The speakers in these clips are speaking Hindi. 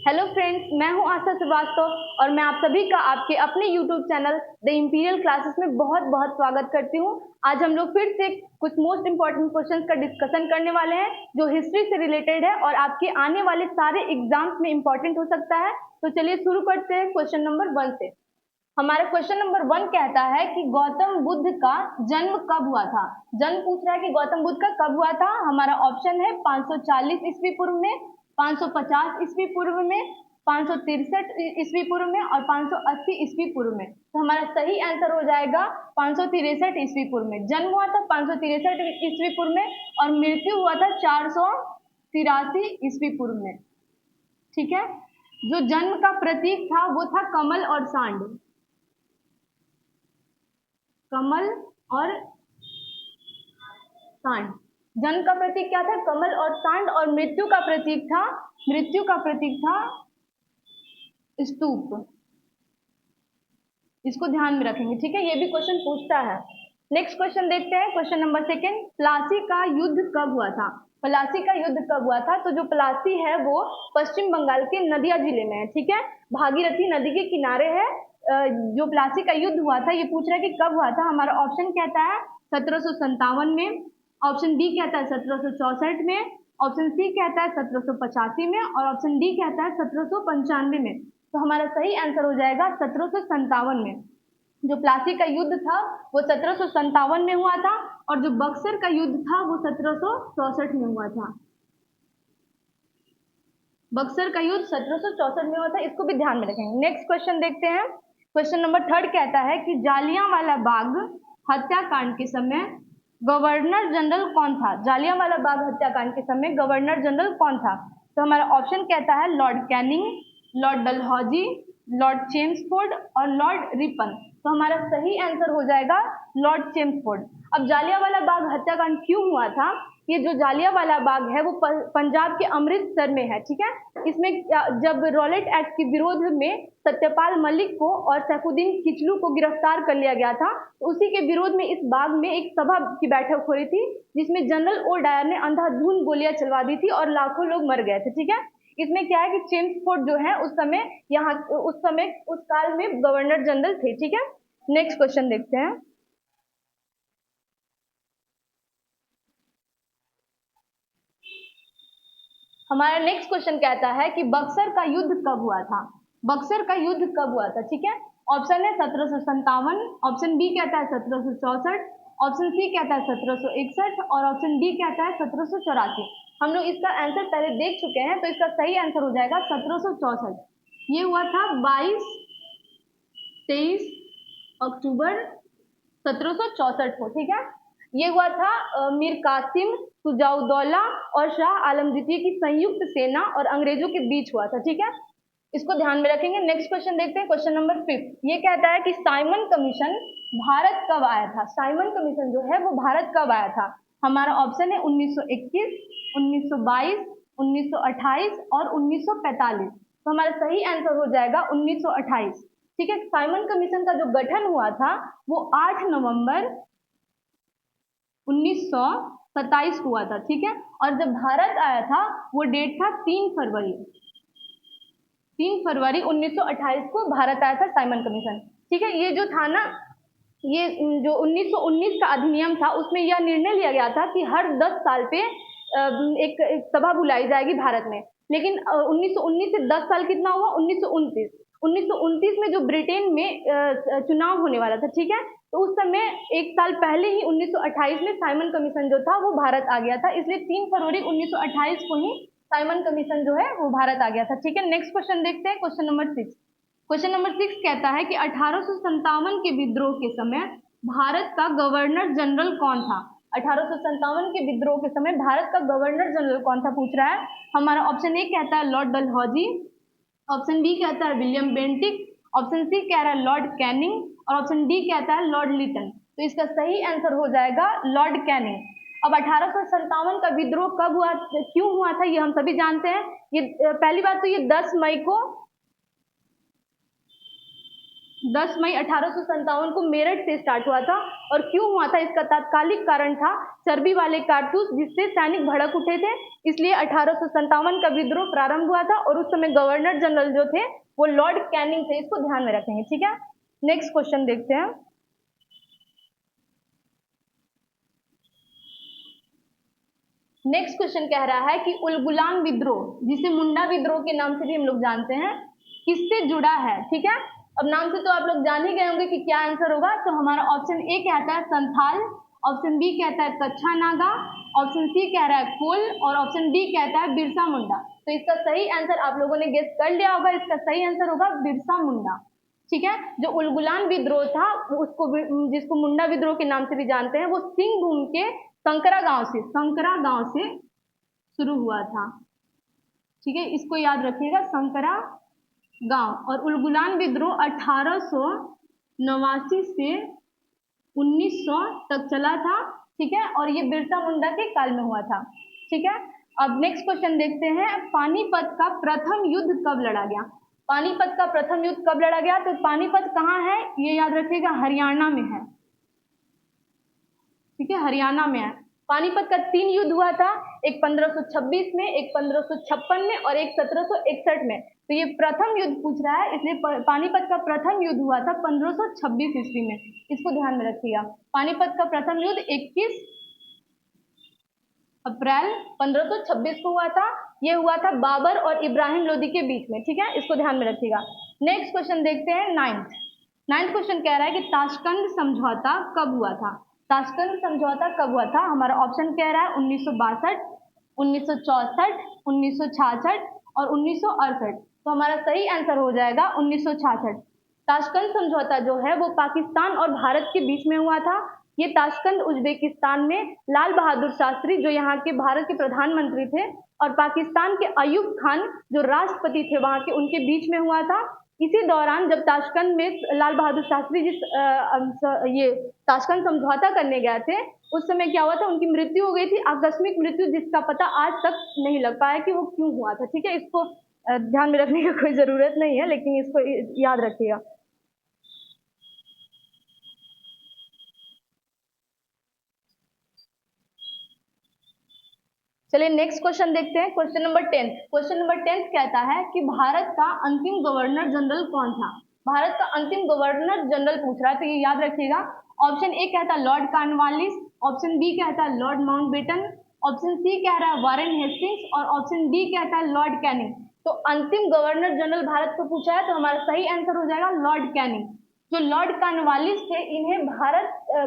हेलो फ्रेंड्स, मैं हूं आशा श्रीवास्तव और मैं आप सभी का आपके अपने YouTube channel the imperial classes में बहुत बहुत स्वागत करती हूं। आज हम लोग फिर से कुछ मोस्ट इंपॉर्टेंट क्वेश्चंस का डिस्कशन करने वाले हैं जो हिस्ट्री से रिलेटेड है और आपके आने वाले सारे एग्जाम्स में इंपॉर्टेंट हो सकता है। तो चलिए शुरू करते हैं क्वेश्चन नंबर 1 से। हमारा क्वेश्चन नंबर 1 कहता है कि गौतम बुद्ध का जन्म कब हुआ था। जन्म पूछ रहा है कि गौतम बुद्ध का कब हुआ था। हमारा ऑप्शन है 540 ईस्वी पूर्व में, 550 ईस्वी पूर्व में, 563 ईस्वी पूर्व में और 580 ईस्वी पूर्व में। तो हमारा सही आंसर हो जाएगा 563 ईस्वी पूर्व में। जन्म हुआ था 563 ईस्वी पूर्व में और मृत्यु हुआ था 483 ईस्वी पूर्व में। ठीक है। जो जन्म का प्रतीक था वो था कमल और सांड। कमल और सांड। जन्म का प्रतीक क्या था? कमल और सांड। और मृत्यु का प्रतीक था स्तूप। इसको ध्यान में रखेंगे। ठीक है, ये भी क्वेश्चन पूछता है। नेक्स्ट क्वेश्चन देखते हैं, क्वेश्चन नंबर 2। प्लासी का युद्ध कब हुआ था? प्लासी का युद्ध कब हुआ था? तो जो प्लासी है वो पश्चिम बंगाल के नदिया जिले में है। ठीक है, भागीरथी नदी के किनारे है। जो प्लासी का युद्ध हुआ था, ये पूछ रहा है कि कब हुआ था। हमारा ऑप्शन कहता है 1757 में, ऑप्शन बी कहता है 1764 में, ऑप्शन सी कहता है 1785 में और ऑप्शन डी कहता है 1795 में। तो हमारा सही आंसर हो जाएगा 1757 में। जो प्लासी का युद्ध था वो 1757 में हुआ था और जो बक्सर का युद्ध था वो 1764 में हुआ था। बक्सर का युद्ध 1764 में हुआ था, इसको भी ध्यान में रखेंगे। नेक्स्ट क्वेश्चन देखते हैं, क्वेश्चन नंबर 3 कहता है कि जालियांवाला बाग हत्याकांड के समय गवर्नर जनरल कौन था? जालियांवाला बाग हत्याकांड के समय गवर्नर जनरल कौन था? तो हमारा ऑप्शन कहता है Lord Canning, Lord Dalhousie, Lord Chelmsford और लॉर्ड रिपन। तो हमारा सही आंसर हो जाएगा लॉर्ड चेम्सफोर्ड। अब जालियांवाला बाग हत्याकांड क्यों हुआ था? ये जो जालियांवाला बाग है वो पंजाब के अमृतसर में है। ठीक है, इसमें जब रॉलेट एक्ट के विरोध में सत्यपाल मलिक को और सैफुद्दीन किचलू को गिरफ्तार कर लिया गया था, तो उसी के विरोध में इस बाग में एक सभा की बैठक हो रही थी जिसमें जनरल ओ डायर ने अंधाधुंध गोलियां चलवा दी थी और लाखों लोग मर गए थे। ठीक है, इसमें क्या है कि चेम्सफोर्ड जो है उस समय उस काल में गवर्नर जनरल थे। ठीक है, नेक्स्ट क्वेश्चन देखते हैं। हमारा नेक्स्ट क्वेश्चन कहता है कि बक्सर का युद्ध कब हुआ था? बक्सर का युद्ध कब हुआ था? ठीक है, ऑप्शन है 1757, ऑप्शन बी कहता है 1764, ऑप्शन सी कहता है 1761 और ऑप्शन डी कहता है 1784। हम लोग इसका आंसर पहले देख चुके हैं, तो इसका सही आंसर हो जाएगा 1764। ये हुआ था 22-23 अक्टूबर 1764 को। ठीक है, ये हुआ था मीर कासिम, सुजाउद्दौला और शाह आलम द्वितीय की संयुक्त सेना और अंग्रेजों के बीच हुआ था। ठीक है, इसको ध्यान में रखेंगे। नेक्स्ट क्वेश्चन देखते हैं, क्वेश्चन नंबर 5। ये कहता है कि साइमन कमीशन भारत कब आया था? साइमन कमीशन जो है वो भारत कब आया था? हमारा ऑप्शन है 1921, 1922, 1928 और 1945। तो हमारा सही आंसर हो जाएगा 1928। ठीक है, साइमन कमीशन का जो गठन हुआ था वो 8 नवंबर 1927 हुआ था। ठीक है, और जब भारत आया था वो डेट था 3 फरवरी 1928 को भारत आया था साइमन कमीशन। ठीक है, ये जो था ना, ये जो 1919 का अधिनियम था उसमें यह निर्णय लिया गया था कि हर 10 साल पे एक सभा बुलाई जाएगी भारत में। लेकिन 1919 से 10 साल कितना हुआ? 1929 में जो ब्रिटेन में चुनाव होने वाला था। ठीक है, तो उस समय एक साल पहले ही 1928 में साइमन कमीशन जो था वो भारत आ गया था, इसलिए 3 फरवरी 1928 को ही साइमन कमीशन जो है वो भारत आ गया था। ठीक है, नेक्स्ट क्वेश्चन देखते हैं, क्वेश्चन नंबर 6। क्वेश्चन नंबर 6 कहता है कि 1857 के विद्रोह के समय भारत का गवर्नर जनरल कौन था? 1857 के विद्रोह के समय भारत का गवर्नर जनरल कौन था पूछ रहा है। हमारा ऑप्शन ए कहता है लॉर्ड डलहौजी, ऑप्शन बी कहता है विलियम बेंटिक, ऑप्शन सी कह रहा है लॉर्ड कैनिंग और ऑप्शन डी कहता है लॉर्ड लिटन। तो इसका सही आंसर हो जाएगा लॉर्ड कैनिंग। अब 1857 का विद्रोह कब हुआ, क्यों हुआ था, ये हम सभी जानते हैं। ये पहली बात तो ये 10 मई को 10 मई 1857 को मेरठ से स्टार्ट हुआ था। और क्यों हुआ था, इसका तात्कालिक कारण था चर्बी वाले कारतूस जिससे सैनिक भड़क उठे थे, इसलिए 1857 का विद्रोह प्रारंभ हुआ था। और उस समय गवर्नर जनरल जो थे वो लॉर्ड कैनिंग थे, इसको ध्यान में रखेंगे, ठीक है। नेक्स्ट क्वेश्चन देखते हैं। नेक्स्ट क्वेश्चन कह रहा है कि उलगुलान विद्रोह, जिसे मुंडा विद्रोह के नाम से भी हम लोग जानते हैं, किससे जुड़ा है, ठीक है। अब नाम से तो आप लोग जान ही गए होंगे कि क्या आंसर होगा। तो हमारा ऑप्शन ए कहता है संथाल, ऑप्शन बी कहता है कच्छा नागा, ऑप्शन सी कह रहा है कोल, और ऑप्शन डी कहता है बिरसा मुंडा। तो इसका सही आंसर आप लोगों ने गेस कर लिया होगा, इसका सही आंसर होगा बिरसा मुंडा, ठीक है। जो उलगुलान विद्रोह था उसको, जिसको मुंडा विद्रोह के नाम से भी जानते हैं, वो सिंहभूम के संकरा गांव से शुरू हुआ था, ठीक है, इसको याद रखिएगा, संकरा गांव। और उलगुलान विद्रोह 1889 से 1900 तक चला था, ठीक है, और ये बिरसा मुंडा के काल में हुआ था, ठीक है। अब नेक्स्ट क्वेश्चन देखते हैं, पानीपत का प्रथम युद्ध कब लड़ा गया। पानीपत का प्रथम युद्ध कब लड़ा गया, तो पानीपत कहाँ है, ये याद रखिएगा, हरियाणा में है, ठीक है, हरियाणा में है। पानीपत का 3 युद्ध हुआ था, एक 1526 में, एक 1556 में, और एक 1761 में। तो ये प्रथम युद्ध पूछ रहा है, इसलिए पानीपत का प्रथम युद्ध हुआ था 1526 ईस्वी में, इसको ध्यान में रखिएगा। पानीपत का प्रथम युद्ध 21 अप्रैल 1526 को हुआ था। ये हुआ था बाबर और इब्राहिम लोदी के बीच में, ठीक है, इसको ध्यान में रखिएगा। नेक्स्ट क्वेश्चन देखते हैं, नाइन्थ क्वेश्चन कह रहा है कि ताशकंद समझौता कब हुआ था। ताशकंद समझौता कब हुआ था, हमारा ऑप्शन कह रहा है 1962, 1964, 1966 और 1968। तो हमारा सही आंसर हो जाएगा 1966। ताशकंद समझौता जो है वो पाकिस्तान और भारत के बीच में हुआ था। ये ताशकंद उज्बेकिस्तान में लाल बहादुर शास्त्री जो यहाँ के भारत के प्रधानमंत्री थे और पाकिस्तान के अयूब खान जो राष्ट्रपति थे वहाँ के, उनके बीच में हुआ था। इसी दौरान जब ताशकंद में लाल बहादुर शास्त्री ये ताशकंद समझौता करने गए थे, उस समय क्या हुआ था, उनकी मृत्यु हो गई थी, आकस्मिक मृत्यु, जिसका पता आज तक नहीं लग पाया कि वो क्यों हुआ था, ठीक है। इसको ध्यान में रखने की कोई जरूरत नहीं है, लेकिन इसको याद रखिएगा। चलिए नेक्स्ट क्वेश्चन देखते हैं, क्वेश्चन नंबर 10। क्वेश्चन नंबर 10 कहता है कि भारत का अंतिम गवर्नर जनरल कौन था। भारत का अंतिम गवर्नर जनरल पूछ रहा है, तो ये याद रखिएगा। ऑप्शन ए कहता है लॉर्ड कॉर्नवालिस, ऑप्शन बी कहता है लॉर्ड माउंटबेटन, ऑप्शन सी कह रहा है वारेन हेस्टिंग्स, और ऑप्शन डी कहता है लॉर्ड कैनिंग। तो अंतिम गवर्नर जनरल भारत को पूछा है, तो हमारा सही आंसर हो जाएगा लॉर्ड कैनिंग। जो लॉर्ड कॉर्नवालिस थे, इन्हें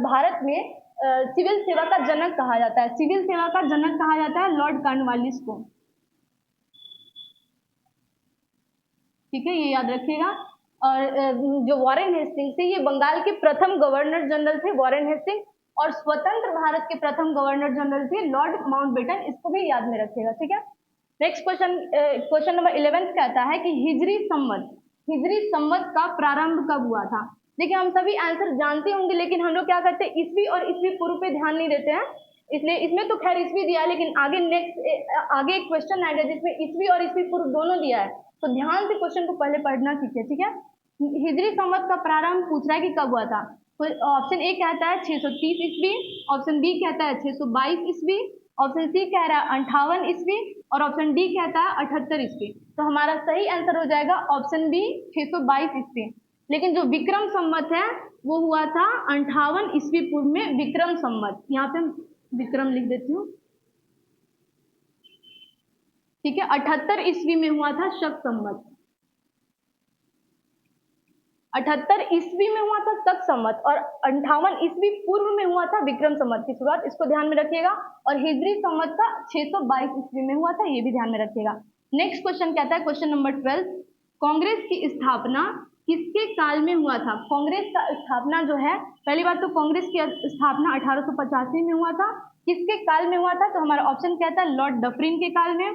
भारत में सिविल सेवा का जनक कहा जाता है, सिविल सेवा का जनक कहा जाता है लॉर्ड कॉर्नवालिस को, ठीक है, ये याद रखिएगा। और जो वारेन हेस्टिंग्स थे, ये बंगाल के प्रथम गवर्नर जनरल थे वारेन हेस्टिंग्स, और स्वतंत्र भारत के प्रथम गवर्नर जनरल थे लॉर्ड माउंटबेटन, इसको भी याद में रखिएगा, ठीक है। नेक्स्ट क्वेश्चन, क्वेश्चन नंबर 11 कहता है कि हिजरी संवत का प्रारंभ कब हुआ था। देखिए हम सभी आंसर जानते होंगे, लेकिन हम लोग क्या करते हैं, ईस्वी और ईस्वी पूर्व पे ध्यान नहीं देते हैं, इसलिए इसमें तो खैर ईस्वी दिया है, लेकिन आगे एक क्वेश्चन आएगा जिसमें ईस्वी और ईस्वी पूर्व दोनों दिया है, तो ध्यान से क्वेश्चन को पहले पढ़ना सीखिए, ठीक है। हिजरी संवत का प्रारंभ पूछ रहा है कि कब हुआ था। तो ऑप्शन ए कहता है 630 ईस्वी, ऑप्शन बी कहता है 622 ईस्वी, ऑप्शन सी कह रहा है 58 ईस्वी, और ऑप्शन डी कहता है 78 ईस्वी। तो हमारा सही आंसर हो जाएगा ऑप्शन बी 622 ईस्वी। लेकिन जो विक्रम संवत है वो हुआ था 58 ईस्वी पूर्व में, विक्रम संवत, यहाँ पे विक्रम लिख देती हूँ, ठीक है। 78 ईस्वी में हुआ था शक संवत, 78 ईस्वी में हुआ था शक संवत, और 58 ईस्वी पूर्व में हुआ था विक्रम संवत की शुरुआत, इसको ध्यान में रखिएगा। और हिजरी संवत का 622 ईस्वी में हुआ था, ये भी ध्यान में रखिएगा। नेक्स्ट क्वेश्चन कहता है, क्वेश्चन नंबर 12, कांग्रेस की स्थापना किसके काल में हुआ था। कांग्रेस का स्थापना जो है, पहली बात तो कांग्रेस की स्थापना 1885 में हुआ था, किसके काल में हुआ था, तो हमारा ऑप्शन कहता है लॉर्ड डफरिन के काल में,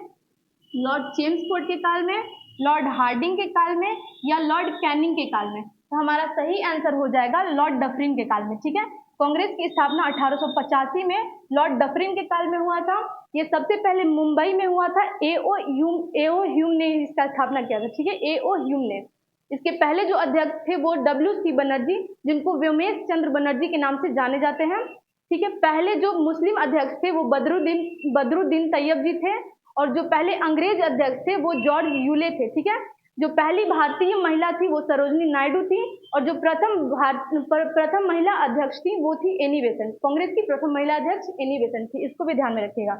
लॉर्ड चेम्सफोर्ड के काल में, लॉर्ड हार्डिंग के काल में, या लॉर्ड कैनिंग के काल में। तो हमारा सही आंसर हो जाएगा लॉर्ड डफरिन के काल में, ठीक है। कांग्रेस की स्थापना 1885 में लॉर्ड डफरिन के काल में हुआ था। ये सबसे पहले मुंबई में हुआ था, एओ ह्यूम ने इसका स्थापना किया था, ठीक है, एओ ह्यूम ने। इसके पहले जो अध्यक्ष थे वो WC बनर्जी, जिनको व्योमेश चंद्र बनर्जी के नाम से जाने जाते हैं। ठीक है, पहले जो मुस्लिम अध्यक्ष थे वो बदरुद्दीन तैयब जी थे, और जो पहले अंग्रेज अध्यक्ष थे वो जॉर्ज यूले थे। ठीक है, जो पहली भारतीय महिला थी वो सरोजनी नायडू थी, और जो प्रथम महिला अध्यक्ष थी वो थी एनी बेसेंट। कांग्रेस की प्रथम महिला अध्यक्ष एनी बेसेंट थी, इसको भी ध्यान में रखिएगा।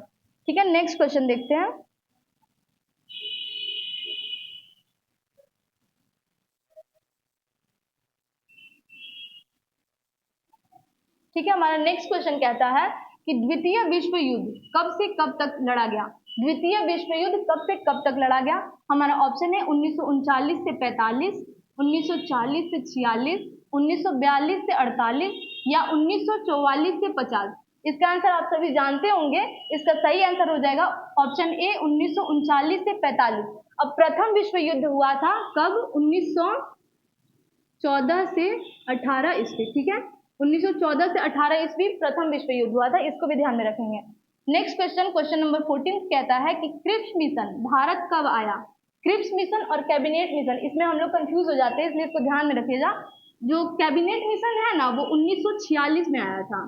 ठीक है, नेक्स्ट क्वेश्चन देखते हैं। ठीक है, हमारा नेक्स्ट क्वेश्चन कहता है कि द्वितीय विश्व युद्ध कब से कब तक लड़ा गया। द्वितीय विश्व युद्ध कब से कब तक लड़ा गया? हमारा ऑप्शन है 1939 से 45, 1940 से 46, 1942 से 48 या 1944 से 50। इसका आंसर आप सभी जानते होंगे, इसका सही आंसर हो जाएगा ऑप्शन ए 1939 से 45। अब प्रथम विश्व युद्ध हुआ था कब? 1914 से 18 ईस्वी। ठीक है, 1914 से 18 ईस्वी प्रथम विश्व युद्ध हुआ था, इसको भी ध्यान में रखेंगे। नेक्स्ट क्वेश्चन, क्वेश्चन नंबर 14 कहता है कि क्रिप्स मिशन भारत कब आया? क्रिप्स मिशन और कैबिनेट मिशन, इसमें हम लोग कंफ्यूज हो जाते हैं, इसलिए इसको ध्यान में रखिएगा। जो कैबिनेट मिशन है ना वो 1946 में आया था।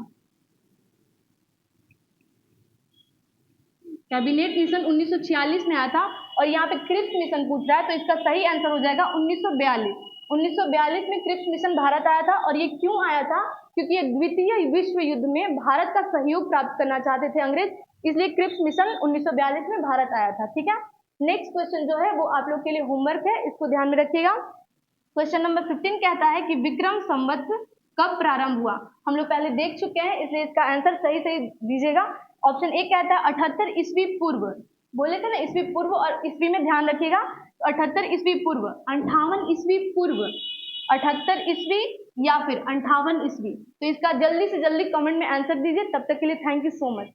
कैबिनेट मिशन 1946 में आया था, और यहाँ पे क्रिप्स मिशन पूछ रहा है, तो इसका सही आंसर हो जाएगा 1942। 1942 में क्रिप्स मिशन भारत आया था, और ये क्यों आया था? क्योंकि ये द्वितीय विश्व युद्ध में भारत का सहयोग प्राप्त करना चाहते थे अंग्रेज, इसलिए क्रिप्स मिशन 1942 में भारत आया था। ठीक है, नेक्स्ट क्वेश्चन जो है वो आप लोग के लिए होमवर्क है, इसको ध्यान में रखिएगा। क्वेश्चन नंबर 15 कहता है कि विक्रम संवत कब प्रारंभ हुआ? हम लोग पहले देख चुके हैं, इसलिए इसका आंसर सही सही दीजिएगा। ऑप्शन ए कहता है 78 ईस्वी पूर्व, बोले थे ना ईस्वी पूर्व, और ईस्वी में ध्यान रखिएगा। 78 ईस्वी पूर्व, 58 ईस्वी पूर्व, 78 ईस्वी या फिर 58 ईस्वी। तो इसका जल्दी से जल्दी कमेंट में आंसर दीजिए। तब तक के लिए थैंक यू सो मच।